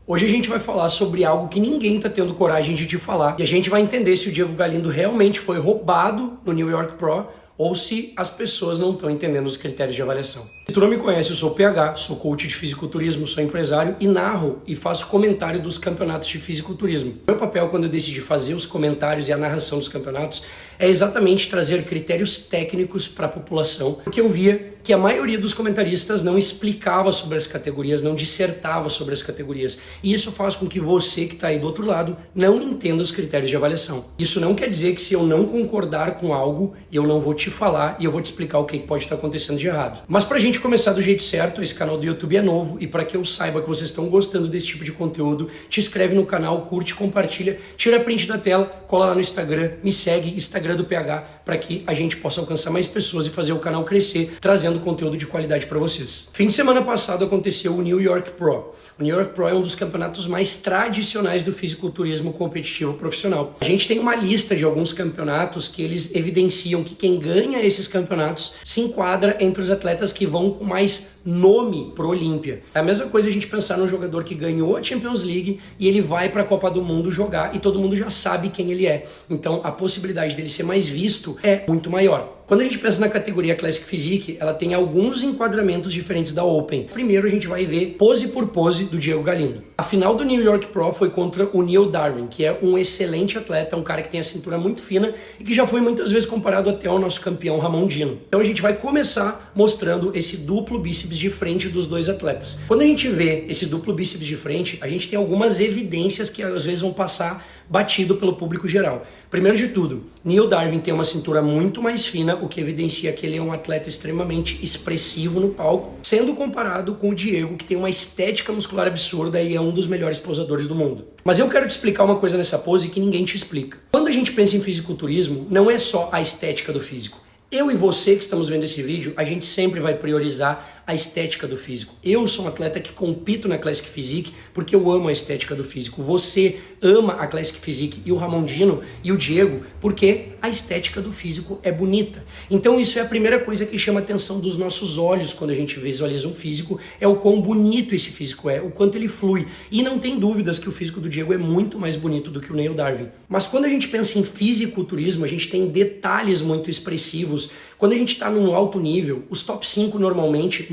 Hoje a gente vai falar sobre algo que ninguém tá tendo coragem de te falar e a gente vai entender se o Diego Galindo realmente foi roubado no New York Pro ou se as pessoas não estão entendendo os critérios de avaliação. Se tu não me conhece, eu sou o PH, sou coach de fisiculturismo, sou empresário e narro e faço comentário dos campeonatos de fisiculturismo. Meu papel quando eu decidi fazer os comentários e a narração dos campeonatos é exatamente trazer critérios técnicos para a população, porque eu via que a maioria dos comentaristas não explicava sobre as categorias, não dissertava sobre as categorias. E isso faz com que você que está aí do outro lado não entenda os critérios de avaliação. Isso não quer dizer que se eu não concordar com algo, eu não vou te falar e eu vou te explicar o que pode estar acontecendo de errado. Mas pra gente começar do jeito certo, esse canal do YouTube é novo e para que eu saiba que vocês estão gostando desse tipo de conteúdo, te inscreve no canal, curte, compartilha, tira print da tela, cola lá no Instagram, me segue, Instagram do PH, para que a gente possa alcançar mais pessoas e fazer o canal crescer, trazendo conteúdo de qualidade para vocês. Fim de semana passado aconteceu o New York Pro. O New York Pro é um dos campeonatos mais tradicionais do fisiculturismo competitivo profissional. A gente tem uma lista de alguns campeonatos que eles evidenciam que quem ganha esses campeonatos se enquadra entre os atletas que vão com mais nome pro Olímpia. É a mesma coisa a gente pensar num jogador que ganhou a Champions League e ele vai para a Copa do Mundo jogar e todo mundo já sabe quem ele é. Então a possibilidade dele ser mais visto é muito maior. Quando a gente pensa na categoria Classic Physique, ela tem alguns enquadramentos diferentes da Open. Primeiro a gente vai ver pose por pose do Diego Galindo. A final do New York Pro foi contra o Neil Darvin, que é um excelente atleta, um cara que tem a cintura muito fina e que já foi muitas vezes comparado até ao nosso campeão Ramon Dino. Então a gente vai começar mostrando esse duplo bíceps de frente dos dois atletas. Quando a gente vê esse duplo bíceps de frente, a gente tem algumas evidências que às vezes vão passar batido pelo público geral. Primeiro de tudo, Neil Darvin tem uma cintura muito mais fina, o que evidencia que ele é um atleta extremamente expressivo no palco, sendo comparado com o Diego, que tem uma estética muscular absurda e é um dos melhores posadores do mundo. Mas eu quero te explicar uma coisa nessa pose que ninguém te explica. Quando a gente pensa em fisiculturismo, não é só a estética do físico. Eu e você que estamos vendo esse vídeo, a gente sempre vai priorizar a estética do físico. Eu sou um atleta que compito na Classic Physique porque eu amo a estética do físico. Você ama a Classic Physique e o Ramon Dino e o Diego porque a estética do físico é bonita. Então isso é a primeira coisa que chama a atenção dos nossos olhos quando a gente visualiza um físico, é o quão bonito esse físico é, o quanto ele flui. E não tem dúvidas que o físico do Diego é muito mais bonito do que o Neil Darvin. Mas quando a gente pensa em fisiculturismo, a gente tem detalhes muito expressivos. Quando a gente está num alto nível, os top 5 normalmente,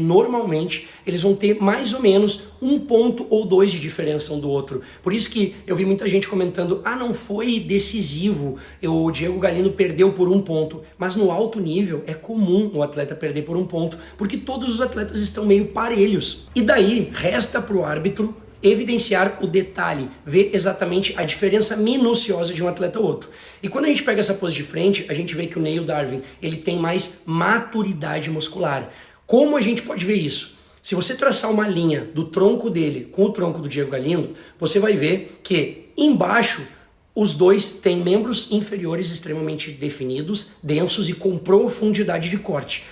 eles vão ter mais ou menos 1 ponto ou 2 de diferença um do outro. Por isso que eu vi muita gente comentando, não foi decisivo, o Diego Galindo perdeu por 1 ponto. Mas no alto nível é comum o atleta perder por 1 ponto, porque todos os atletas estão meio parelhos. E daí resta para o árbitro evidenciar o detalhe, ver exatamente a diferença minuciosa de um atleta ao outro. E quando a gente pega essa pose de frente, a gente vê que o Neil Darvin, ele tem mais maturidade muscular. Como a gente pode ver isso? Se você traçar uma linha do tronco dele com o tronco do Diego Galindo, você vai ver que embaixo os dois têm membros inferiores extremamente definidos, densos e com profundidade de corte.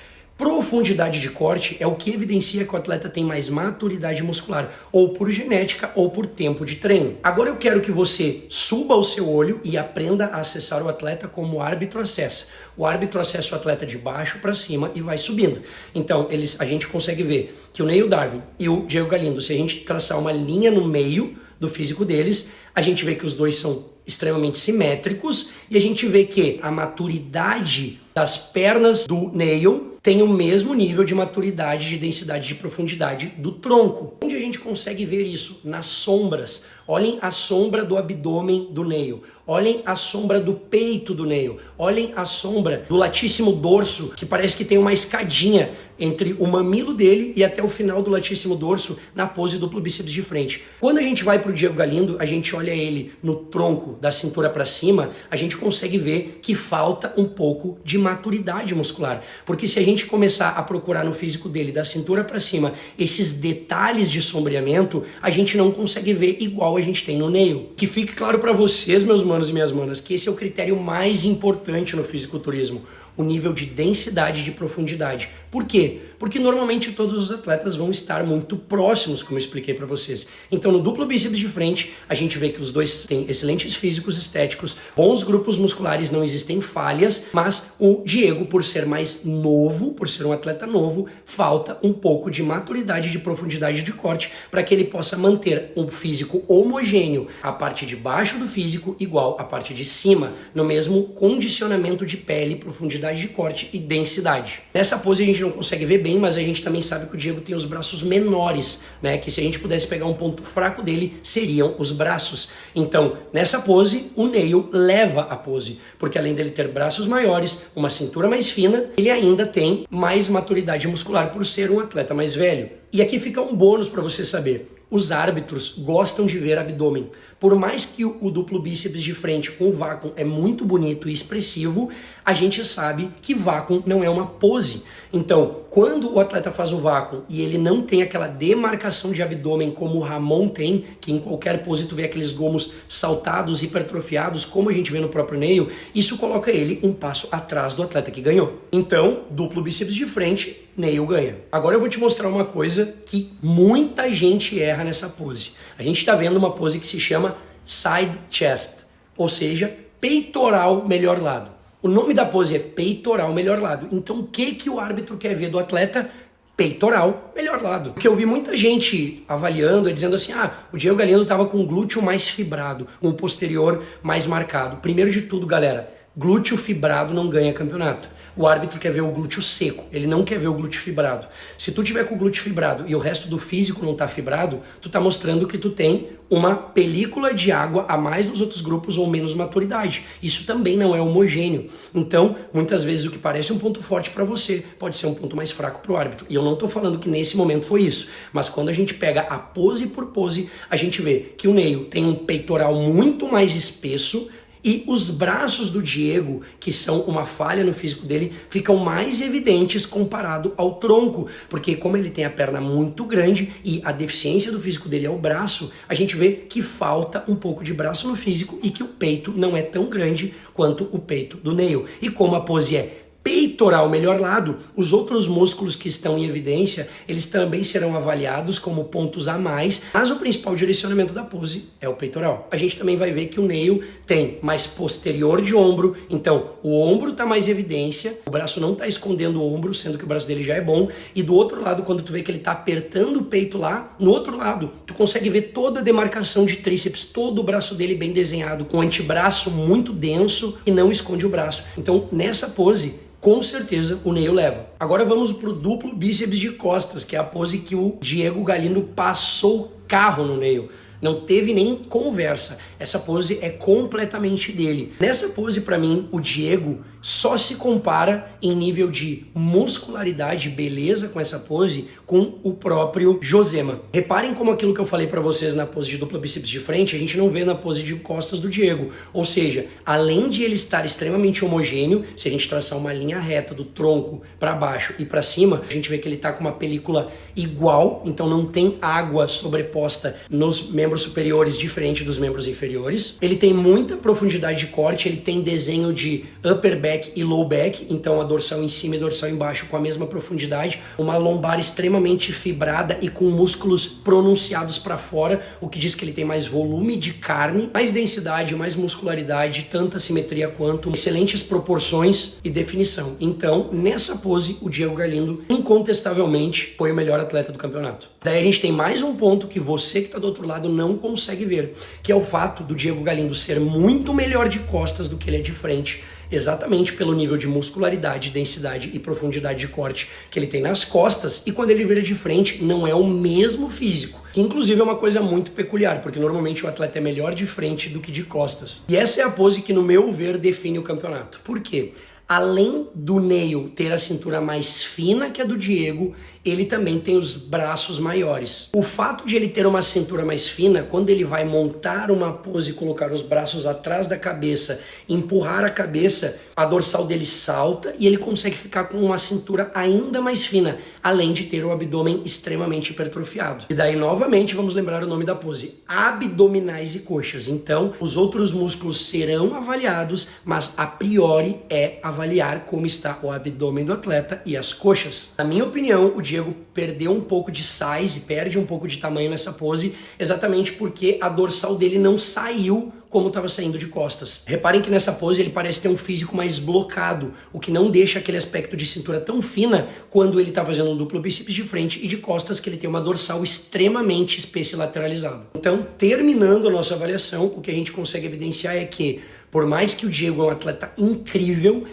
Profundidade de corte é o que evidencia que o atleta tem mais maturidade muscular, ou por genética ou por tempo de treino. Agora eu quero que você suba o seu olho e aprenda a acessar o atleta como o árbitro acessa. O árbitro acessa o atleta de baixo para cima e vai subindo. Então a gente consegue ver que o Neil Darvin e o Diego Galindo, se a gente traçar uma linha no meio do físico deles, a gente vê que os dois são extremamente simétricos e a gente vê que a maturidade das pernas do Neil tem o mesmo nível de maturidade, de densidade, de profundidade do tronco. Onde a gente consegue ver isso? Nas sombras. Olhem a sombra do abdômen do Neil. Olhem a sombra do peito do Neil. Olhem a sombra do latíssimo dorso, que parece que tem uma escadinha entre o mamilo dele e até o final do latíssimo dorso na pose duplo bíceps de frente. Quando a gente vai para o Diego Galindo, a gente olha ele no tronco da cintura para cima, a gente consegue ver que falta um pouco de maturidade muscular. Porque se a gente começar a procurar no físico dele, da cintura para cima, esses detalhes de sombreamento, a gente não consegue ver igual a gente tem no Neil. Que fique claro para vocês, meus manos e minhas manas, que esse é o critério mais importante no fisiculturismo. o nível de densidade e de profundidade. Por quê? Porque normalmente todos os atletas vão estar muito próximos, como eu expliquei para vocês. Então no duplo bíceps de frente, a gente vê que os dois têm excelentes físicos estéticos, bons grupos musculares, não existem falhas, mas o Diego, por ser mais novo, por ser um atleta novo, falta um pouco de maturidade, de profundidade de corte, para que ele possa manter um físico homogêneo, a parte de baixo do físico igual à parte de cima, no mesmo condicionamento de pele, profundidade de corte e densidade. Nessa pose a gente não consegue ver bem, mas a gente também sabe que o Diego tem os braços menores, né? Que se a gente pudesse pegar um ponto fraco dele, seriam os braços. Então, nessa pose, o Neil leva a pose, porque além dele ter braços maiores, uma cintura mais fina, ele ainda tem mais maturidade muscular por ser um atleta mais velho. E aqui fica um bônus para você saber. Os árbitros gostam de ver abdômen. Por mais que o duplo bíceps de frente com o vácuo é muito bonito e expressivo, a gente sabe que vácuo não é uma pose. Então, quando o atleta faz o vácuo e ele não tem aquela demarcação de abdômen como o Ramon tem, que em qualquer pose tu vê aqueles gomos saltados, hipertrofiados, como a gente vê no próprio Neil, isso coloca ele um passo atrás do atleta que ganhou. Então, duplo bíceps de frente, Neil ganha. Agora eu vou te mostrar uma coisa que muita gente erra nessa pose. A gente está vendo uma pose que se chama side chest, ou seja, peitoral melhor lado. O nome da pose é peitoral melhor lado. Então o que o árbitro quer ver do atleta? Peitoral melhor lado. O que eu vi muita gente avaliando é dizendo assim, o Diego Galindo estava com o glúteo mais fibrado, com o posterior mais marcado. Primeiro de tudo, galera, glúteo fibrado não ganha campeonato. O árbitro quer ver o glúteo seco, ele não quer ver o glúteo fibrado. Se tu tiver com o glúteo fibrado e o resto do físico não tá fibrado, tu tá mostrando que tu tem uma película de água a mais nos outros grupos ou menos maturidade. Isso também não é homogêneo. Então, muitas vezes o que parece um ponto forte para você pode ser um ponto mais fraco para o árbitro. E eu não tô falando que nesse momento foi isso, mas quando a gente pega a pose por pose, a gente vê que o Neil tem um peitoral muito mais espesso, e os braços do Diego, que são uma falha no físico dele, ficam mais evidentes comparado ao tronco, porque como ele tem a perna muito grande e a deficiência do físico dele é o braço, a gente vê que falta um pouco de braço no físico e que o peito não é tão grande quanto o peito do Neil. E como a pose é peitoral melhor lado, os outros músculos que estão em evidência, eles também serão avaliados como pontos a mais, mas o principal direcionamento da pose é o peitoral. A gente também vai ver que o Neil tem mais posterior de ombro, então o ombro está mais em evidência, o braço não está escondendo o ombro, sendo que o braço dele já é bom, e do outro lado, quando tu vê que ele está apertando o peito lá, no outro lado, tu consegue ver toda a demarcação de tríceps, todo o braço dele bem desenhado, com o antebraço muito denso e não esconde o braço. Então, nessa pose, com certeza o Neil leva. Agora vamos pro duplo bíceps de costas, que é a pose que o Diego Galindo passou carro no Neil. Não teve nem conversa. Essa pose é completamente dele. Nessa pose, para mim, o Diego só se compara em nível de muscularidade, beleza com essa pose, com o próprio Josema. Reparem como aquilo que eu falei para vocês na pose de dupla bíceps de frente, a gente não vê na pose de costas do Diego. Ou seja, além de ele estar extremamente homogêneo, se a gente traçar uma linha reta do tronco para baixo e para cima, a gente vê que ele tá com uma película igual, então não tem água sobreposta nos membros superiores diferente dos membros inferiores. Ele tem muita profundidade de corte, ele tem desenho de upper back e low back, então a dorsal em cima e a dorsal embaixo com a mesma profundidade, uma lombar extremamente fibrada e com músculos pronunciados para fora, o que diz que ele tem mais volume de carne, mais densidade, mais muscularidade, tanta simetria quanto, excelentes proporções e definição. Então, nessa pose, o Diego Galindo, incontestavelmente, foi o melhor atleta do campeonato. Daí a gente tem mais um ponto que você que está do outro lado não consegue ver, que é o fato do Diego Galindo ser muito melhor de costas do que ele é de frente, exatamente pelo nível de muscularidade, densidade e profundidade de corte que ele tem nas costas, e quando ele vira de frente não é o mesmo físico, que inclusive é uma coisa muito peculiar, porque normalmente o atleta é melhor de frente do que de costas. E essa é a pose que, no meu ver, define o campeonato. Por quê? Além do Neil ter a cintura mais fina que a do Diego, ele também tem os braços maiores. O fato de ele ter uma cintura mais fina, quando ele vai montar uma pose e colocar os braços atrás da cabeça, empurrar a cabeça, a dorsal dele salta e ele consegue ficar com uma cintura ainda mais fina, além de ter o abdômen extremamente hipertrofiado. E daí, novamente, vamos lembrar o nome da pose: abdominais e coxas. Então, os outros músculos serão avaliados, mas a priori é avaliar como está o abdômen do atleta e as coxas. Na minha opinião, o Diego perdeu um pouco de size, perde um pouco de tamanho nessa pose, exatamente porque a dorsal dele não saiu como estava saindo de costas. Reparem que nessa pose ele parece ter um físico mais blocado, o que não deixa aquele aspecto de cintura tão fina quando ele está fazendo um duplo bíceps de frente e de costas, que ele tem uma dorsal extremamente especilateralizada. Então, terminando a nossa avaliação, o que a gente consegue evidenciar é que, por mais que o Diego é um atleta incrível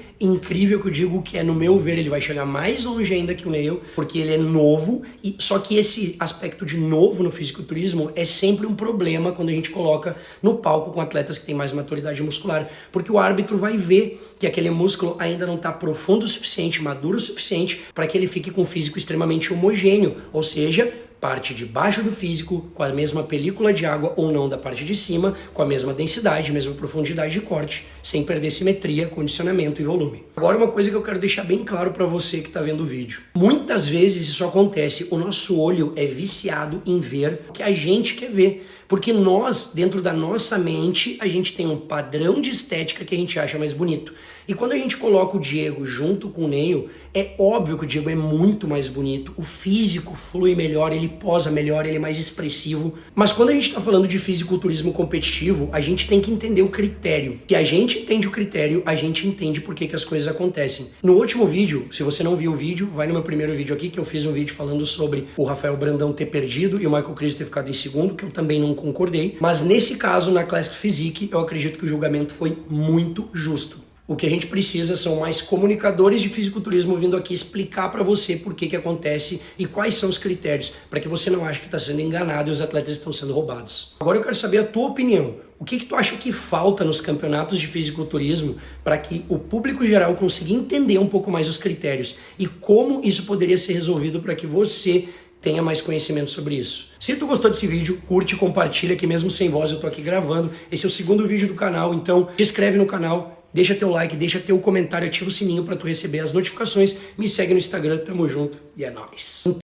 que eu digo que no meu ver, ele vai chegar mais longe ainda que o Neil, porque ele é novo, só que esse aspecto de novo no fisiculturismo é sempre um problema quando a gente coloca no palco com atletas que têm mais maturidade muscular, porque o árbitro vai ver que aquele músculo ainda não está profundo o suficiente, maduro o suficiente, para que ele fique com um físico extremamente homogêneo, ou seja, parte de baixo do físico, com a mesma película de água ou não da parte de cima, com a mesma densidade, mesma profundidade de corte, sem perder simetria, condicionamento e volume. Agora, uma coisa que eu quero deixar bem claro para você que está vendo o vídeo. Muitas vezes isso acontece, o nosso olho é viciado em ver o que a gente quer ver. Porque nós, dentro da nossa mente, a gente tem um padrão de estética que a gente acha mais bonito. E quando a gente coloca o Diego junto com o Neil, é óbvio que o Diego é muito mais bonito, o físico flui melhor, ele posa melhor, ele é mais expressivo. Mas quando a gente está falando de fisiculturismo competitivo, a gente tem que entender o critério. Se a gente entende o critério, a gente entende por que as coisas acontecem. No último vídeo, se você não viu o vídeo, vai no meu primeiro vídeo aqui, que eu fiz um vídeo falando sobre o Rafael Brandão ter perdido e o Michael Chris ter ficado em segundo, que eu também não concordei. Mas nesse caso, na Classic Physique, eu acredito que o julgamento foi muito justo. O que a gente precisa são mais comunicadores de fisiculturismo vindo aqui explicar para você por que acontece e quais são os critérios, para que você não ache que está sendo enganado e os atletas estão sendo roubados. Agora eu quero saber a tua opinião. O que tu acha que falta nos campeonatos de fisiculturismo para que o público geral consiga entender um pouco mais os critérios e como isso poderia ser resolvido para que você tenha mais conhecimento sobre isso. Se tu gostou desse vídeo, curte e compartilha, que mesmo sem voz eu tô aqui gravando. Esse é o segundo vídeo do canal, então te inscreve no canal, deixa teu like, deixa teu comentário, ativa o sininho para tu receber as notificações, me segue no Instagram, tamo junto e é nóis.